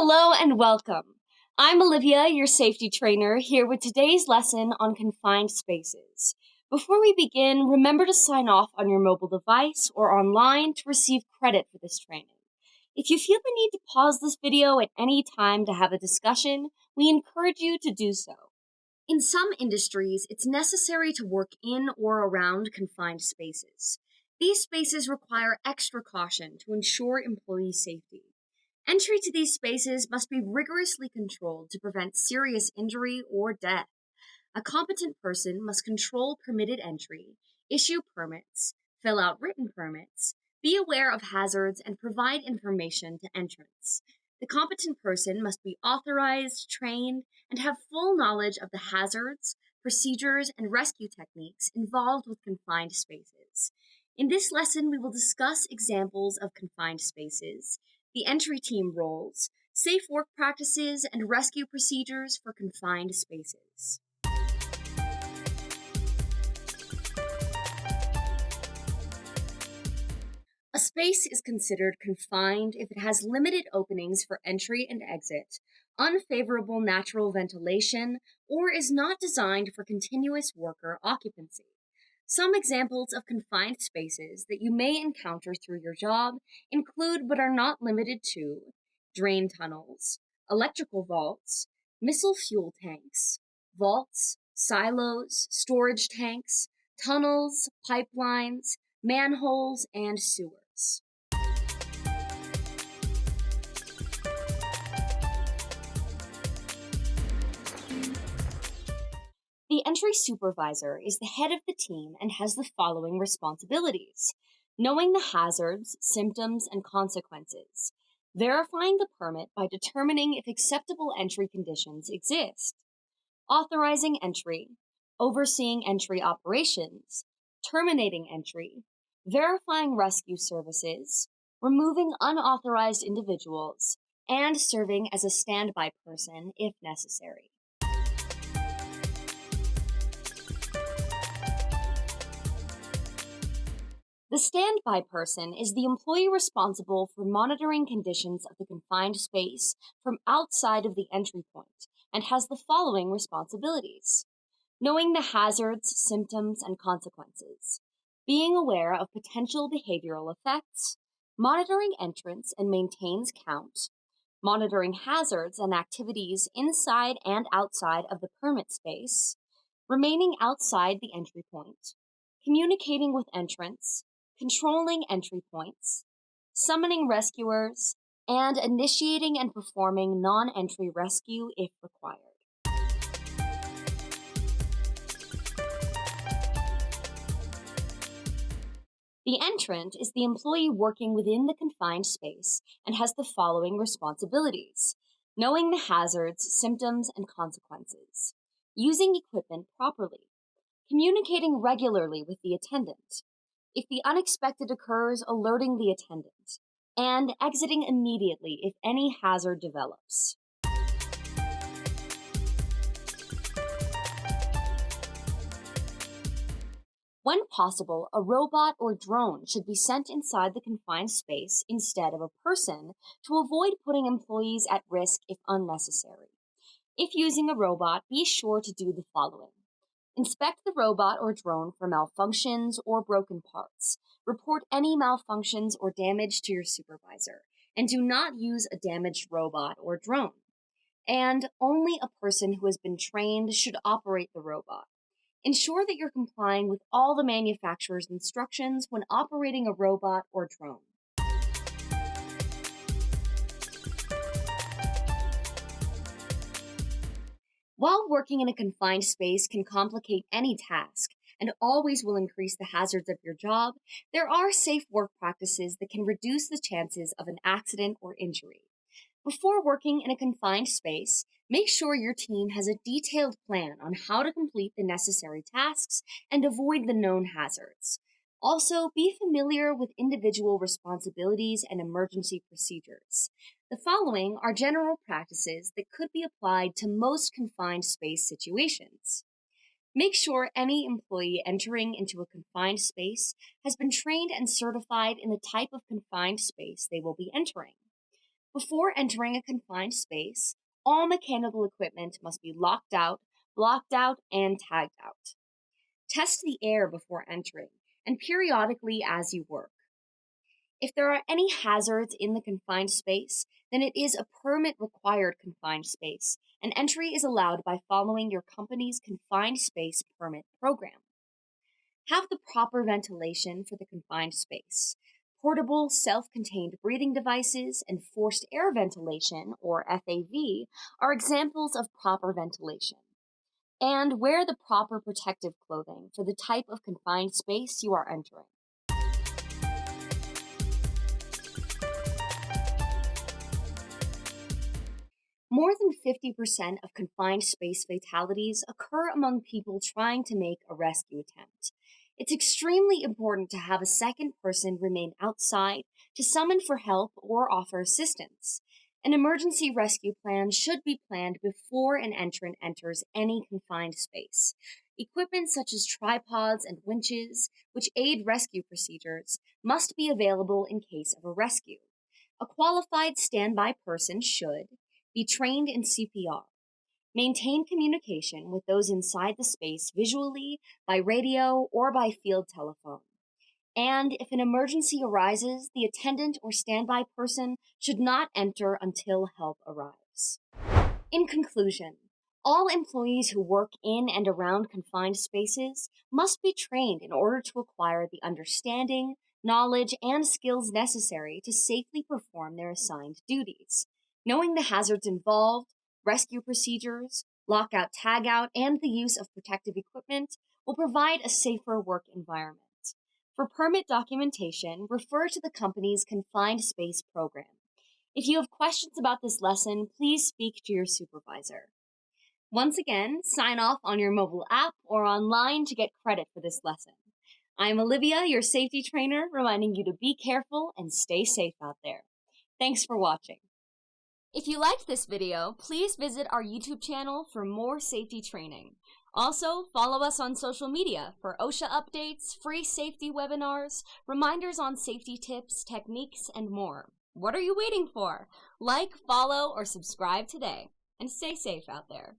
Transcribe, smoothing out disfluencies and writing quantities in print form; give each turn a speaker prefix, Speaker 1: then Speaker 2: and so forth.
Speaker 1: Hello and welcome. I'm Olivia, your safety trainer, here with today's lesson on confined spaces. Before we begin, remember to sign off on your mobile device or online to receive credit for this training. If you feel the need to pause this video at any time to have a discussion, we encourage you to do so. In some industries, it's necessary to work in or around confined spaces. These spaces require extra caution to ensure employee safety. Entry to these spaces must be rigorously controlled to prevent serious injury or death. A competent person must control permitted entry, issue permits, fill out written permits, be aware of hazards, and provide information to entrants. The competent person must be authorized, trained, and have full knowledge of the hazards, procedures, and rescue techniques involved with confined spaces. In this lesson, we will discuss examples of confined spaces, the entry team roles, safe work practices, and rescue procedures for confined spaces. A space is considered confined if it has limited openings for entry and exit, unfavorable natural ventilation, or is not designed for continuous worker occupancy. Some examples of confined spaces that you may encounter through your job include, but are not limited to, drain tunnels, electrical vaults, missile fuel tanks, vaults, silos, storage tanks, tunnels, pipelines, manholes, and sewers. The entry supervisor is the head of the team and has the following responsibilities: knowing the hazards, symptoms, and consequences, verifying the permit by determining if acceptable entry conditions exist, authorizing entry, overseeing entry operations, terminating entry, verifying rescue services, removing unauthorized individuals, and serving as a standby person if necessary. The standby person is the employee responsible for monitoring conditions of the confined space from outside of the entry point and has the following responsibilities: knowing the hazards, symptoms, and consequences, being aware of potential behavioral effects, monitoring entrance and maintains count, monitoring hazards and activities inside and outside of the permit space, remaining outside the entry point, communicating with entrants, controlling entry points, summoning rescuers, and initiating and performing non-entry rescue if required. The entrant is the employee working within the confined space and has the following responsibilities: knowing the hazards, symptoms, and consequences, using equipment properly, communicating regularly with the attendant, if the unexpected occurs, alerting the attendant, and exiting immediately if any hazard develops. When possible, a robot or drone should be sent inside the confined space instead of a person to avoid putting employees at risk if unnecessary. If using a robot, be sure to do the following: inspect the robot or drone for malfunctions or broken parts. Report any malfunctions or damage to your supervisor, and do not use a damaged robot or drone. And only a person who has been trained should operate the robot. Ensure that you're complying with all the manufacturer's instructions when operating a robot or drone. While working in a confined space can complicate any task and always will increase the hazards of your job, there are safe work practices that can reduce the chances of an accident or injury. Before working in a confined space, make sure your team has a detailed plan on how to complete the necessary tasks and avoid the known hazards. Also, be familiar with individual responsibilities and emergency procedures. The following are general practices that could be applied to most confined space situations. Make sure any employee entering into a confined space has been trained and certified in the type of confined space they will be entering. Before entering a confined space, all mechanical equipment must be locked out, blocked out, and tagged out. Test the air before entering and periodically as you work. If there are any hazards in the confined space, then it is a permit required confined space, and entry is allowed by following your company's confined space permit program. Have the proper ventilation for the confined space. Portable, self contained breathing devices and forced air ventilation, or FAV, are examples of proper ventilation. And wear the proper protective clothing for the type of confined space you are entering. More than 50% of confined space fatalities occur among people trying to make a rescue attempt. It's extremely important to have a second person remain outside to summon for help or offer assistance. An emergency rescue plan should be planned before an entrant enters any confined space. Equipment such as tripods and winches, which aid rescue procedures, must be available in case of a rescue. A qualified standby person should be trained in CPR. Maintain communication with those inside the space visually, by radio, or by field telephone. And if an emergency arises, the attendant or standby person should not enter until help arrives. In conclusion, all employees who work in and around confined spaces must be trained in order to acquire the understanding, knowledge, and skills necessary to safely perform their assigned duties. Knowing the hazards involved, rescue procedures, lockout, tagout, and the use of protective equipment will provide a safer work environment. For permit documentation, refer to the company's confined space program. If you have questions about this lesson, please speak to your supervisor. Once again, sign off on your mobile app or online to get credit for this lesson. I'm Olivia, your safety trainer, reminding you to be careful and stay safe out there. Thanks for watching. If you liked this video, please visit our YouTube channel for more safety training. Also, follow us on social media for OSHA updates, free safety webinars, reminders on safety tips, techniques, and more. What are you waiting for? Like, follow, or subscribe today, and stay safe out there.